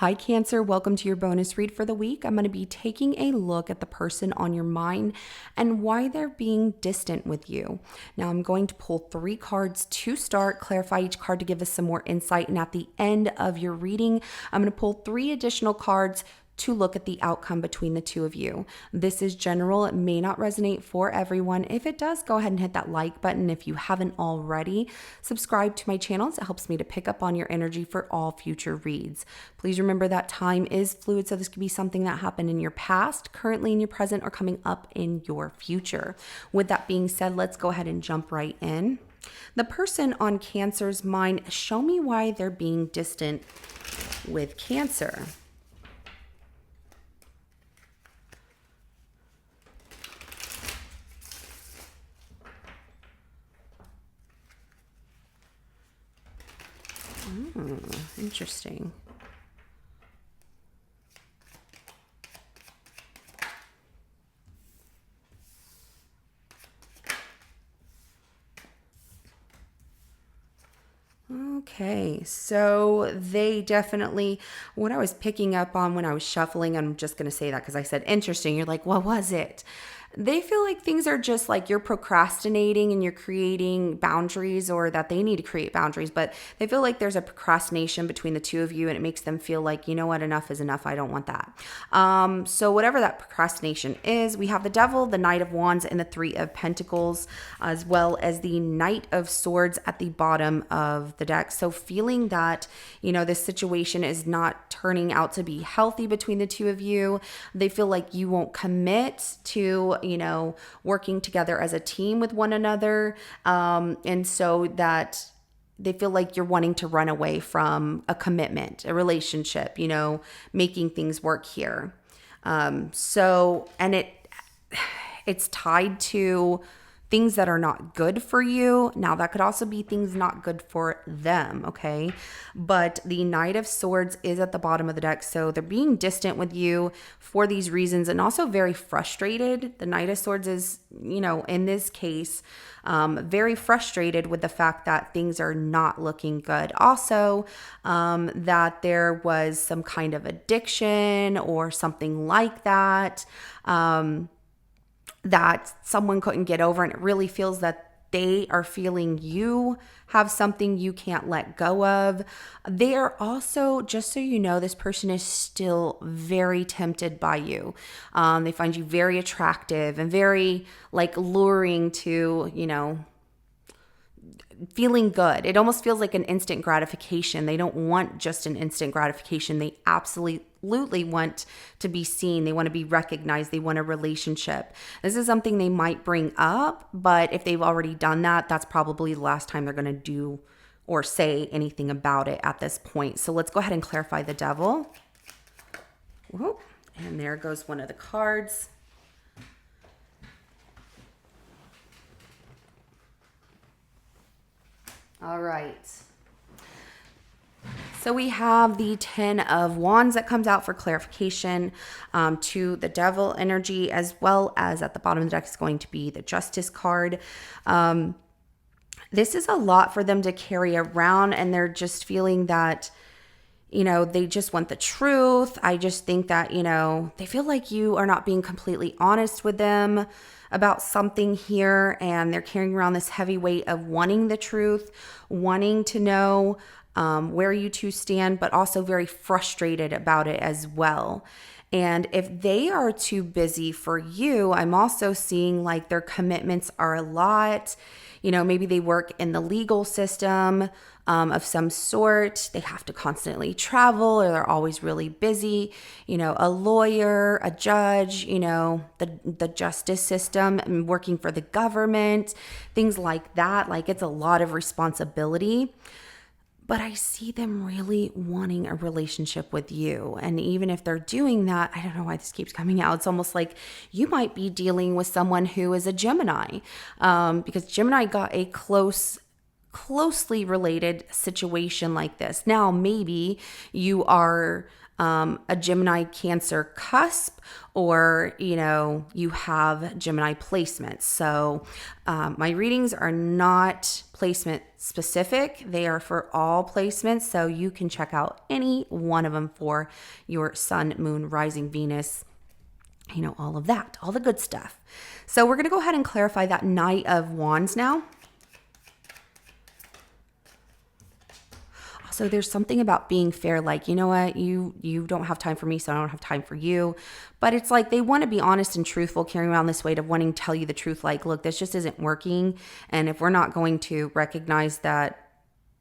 Hi, Cancer. Welcome to your bonus read for the week. I'm going to be taking a look at the person on your mind and why they're being distant with you. Now, I'm going to pull 3 cards to start, clarify each card to give us some more insight. And at the end of your reading, I'm going to pull 3 additional cards to look at the outcome between the two of you. This is general. It may not resonate for everyone. If it does, go ahead and hit that like button. If you haven't already, subscribe to my channels. It helps me to pick up on your energy for all future reads. Please remember that time is fluid, so this could be something that happened in your past, currently in your present, or coming up in your future. With that being said, let's go ahead and jump right in. The person on Cancer's mind, show me why they're being distant with Cancer. Interesting. Okay, so they definitely, what I was picking up on when I was shuffling, I'm just going to say that because I said interesting. You're like, what was it? They feel like things are just like you're procrastinating and you're creating boundaries, or that they need to create boundaries, but they feel like there's a procrastination between the two of you and it makes them feel like, you know what, enough is enough. I don't want that. So whatever that procrastination is, we have the Devil, the Knight of Wands, and the Three of Pentacles, as well as the Knight of Swords at the bottom of the deck. So feeling that, you know, this situation is not turning out to be healthy between the two of you. They feel like you won't commit to, you know, working together as a team with one another. And so that they feel like you're wanting to run away from a commitment, a relationship, you know, making things work here. And it's tied to things that are not good for you. Now, that could also be things not good for them, okay? But the Knight of Swords is at the bottom of the deck, so they're being distant with you for these reasons and also very frustrated. The Knight of Swords is, you know, in this case, very frustrated with the fact that things are not looking good. Also, that there was some kind of addiction or something like that. That someone couldn't get over, and it really feels that they are feeling you have something you can't let go of. They are also, just so you know, this person is still very tempted by you. They find you very attractive and very like luring to, you know, feeling good. It almost feels like an instant gratification. They don't want just an instant gratification. They absolutely want to be seen. They want to be recognized. They want a relationship. This is something they might bring up, but if they've already done that, that's probably the last time they're going to do or say anything about it at this point. So let's go ahead and clarify the Devil. Whoa. And there goes one of the cards. All right. So we have the 10 of Wands that comes out for clarification to the Devil energy, as well as at the bottom of the deck is going to be the Justice card. This is a lot for them to carry around, and they're just feeling that, you know, they just want the truth. I just think that, you know, they feel like you are not being completely honest with them about something here, and they're carrying around this heavy weight of wanting the truth, wanting to know where you two stand, but also very frustrated about it as well. And if they are too busy for you, I'm also seeing like their commitments are a lot. You know, maybe they work in the legal system of some sort. They have to constantly travel, or they're always really busy. You know, a lawyer, a judge, you know, the justice system, and working for the government, things like that. Like, it's a lot of responsibility. But I see them really wanting a relationship with you. And even if they're doing that, I don't know why this keeps coming out. It's almost like you might be dealing with someone who is a Gemini, because Gemini got a close closely related situation like this. Now, maybe you are a Gemini Cancer cusp, or you have Gemini placements. So my readings are not placement specific, they are for all placements, so you can check out any one of them for your sun, moon, rising, Venus, all of that, all the good stuff. So we're going to go ahead and clarify that Knight of Wands now. So there's something about being fair, like, you know what, you don't have time for me, so I don't have time for you. But it's like they want to be honest and truthful, carrying around this weight of wanting to tell you the truth, like, look, this just isn't working. And if we're not going to recognize that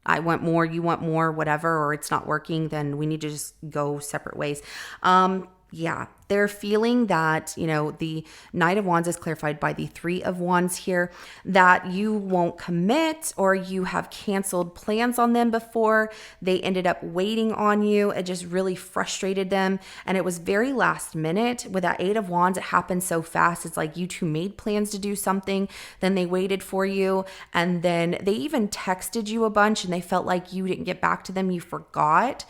I want more, you want more, whatever, or it's not working, then we need to just go separate ways. Yeah, they're feeling that, the Knight of Wands is clarified by the Three of Wands here, that you won't commit, or you have canceled plans on them before. They ended up waiting on you. It just really frustrated them. And it was very last minute. With that Eight of Wands, it happened so fast. It's like you two made plans to do something, then they waited for you. And then they even texted you a bunch and they felt like you didn't get back to them. You forgot.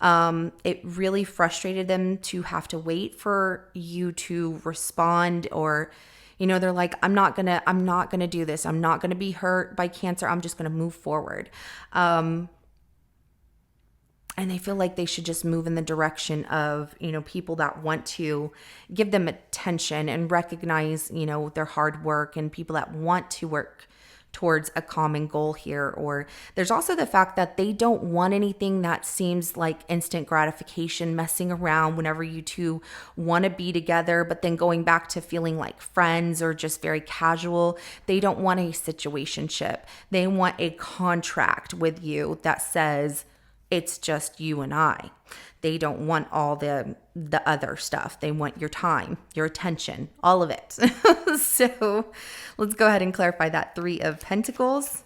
It really frustrated them to have to wait for you to respond, or, they're like, I'm not gonna do this. I'm not gonna be hurt by Cancer. I'm just gonna move forward. And they feel like they should just move in the direction of, people that want to give them attention and recognize, their hard work, and people that want to work towards a common goal here. Or there's also the fact that they don't want anything that seems like instant gratification, messing around whenever you two want to be together, but then going back to feeling like friends or just very casual. They don't want a situationship. They want a contract with you that says it's just you and I. They don't want all the other stuff. They want your time, your attention, all of it. So let's go ahead and clarify that Three of Pentacles.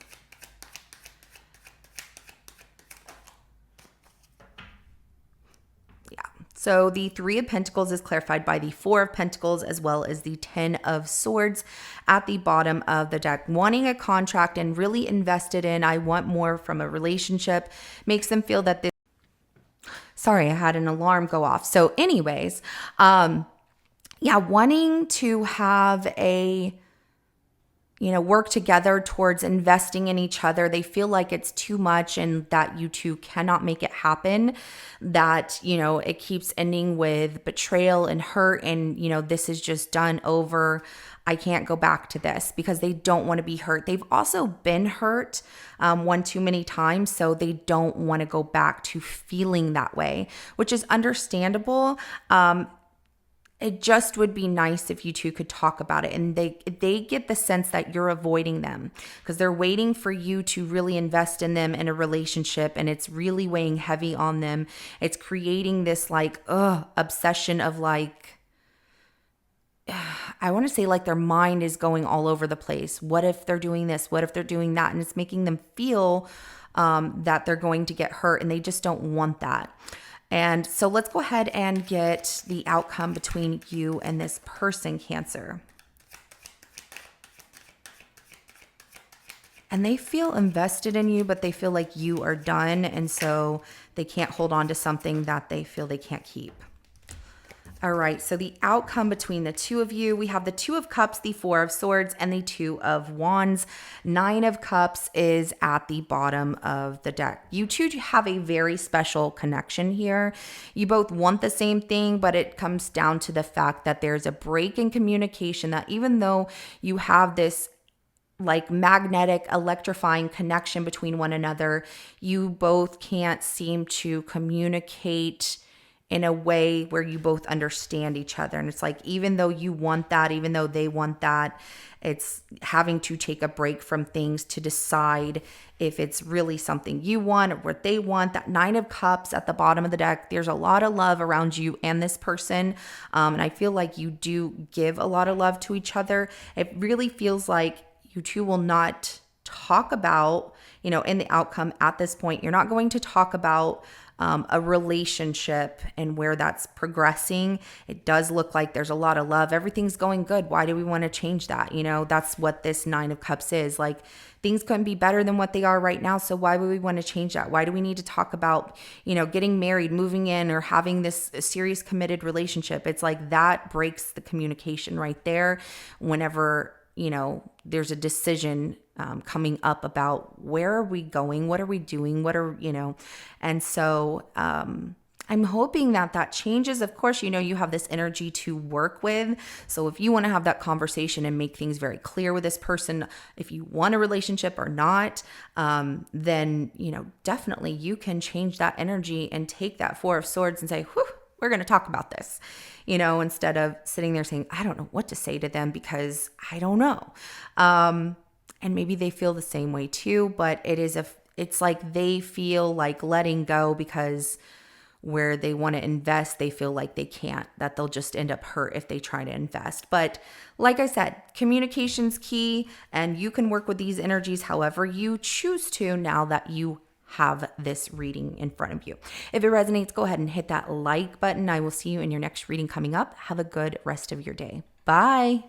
Yeah. So the Three of Pentacles is clarified by the Four of Pentacles, as well as the Ten of Swords at the bottom of the deck. Wanting a contract and really invested in, I want more from a relationship, makes them feel that Sorry, I had an alarm go off. So anyways, wanting to have a, work together towards investing in each other. They feel like it's too much and that you two cannot make it happen, that, it keeps ending with betrayal and hurt, and, this is just done over. I can't go back to this, because they don't want to be hurt. They've also been hurt one too many times, so they don't want to go back to feeling that way, which is understandable. It just would be nice if you two could talk about it. And they get the sense that you're avoiding them because they're waiting for you to really invest in them in a relationship, and it's really weighing heavy on them. It's creating this obsession of I want to say their mind is going all over the place. What if they're doing this? What if they're doing that? And it's making them feel that they're going to get hurt, and they just don't want that. And so let's go ahead and get the outcome between you and this person, Cancer. And they feel invested in you, but they feel like you are done. And so they can't hold on to something that they feel they can't keep. All right, so the outcome between the two of you, we have the Two of Cups, the Four of Swords, and the Two of Wands. Nine of Cups is at the bottom of the deck. You two have a very special connection here. You both want the same thing, but it comes down to the fact that there's a break in communication, that even though you have this magnetic, electrifying connection between one another, you both can't seem to communicate in a way where you both understand each other. And it's even though you want that, even though they want that, it's having to take a break from things to decide if it's really something you want or what they want. That Nine of Cups at the bottom of the deck, there's a lot of love around you and this person. And I feel like you do give a lot of love to each other. It really feels like you two will not talk about, in the outcome at this point, you're not going to talk about a relationship and where that's progressing. It does look like there's a lot of love. Everything's going good. Why do we want to change that? That's what this Nine of Cups is. Like, things couldn't be better than what they are right now. So why would we want to change that? Why do we need to talk about, getting married, moving in, or having this serious committed relationship? It's like that breaks the communication right there whenever, there's a decision coming up about where are we going? What are we doing? And so I'm hoping that changes. Of course, you have this energy to work with. So if you want to have that conversation and make things very clear with this person, if you want a relationship or not, then, definitely you can change that energy and take that Four of Swords and say, whew, we're going to talk about this, instead of sitting there saying, I don't know what to say to them because I don't know. And maybe they feel the same way too, but it's like they feel like letting go because where they want to invest, they feel like they can't, that they'll just end up hurt if they try to invest. But like I said, communication's key, and you can work with these energies however you choose to now that you have this reading in front of you. If it resonates, go ahead and hit that like button. I will see you in your next reading coming up. Have a good rest of your day. Bye.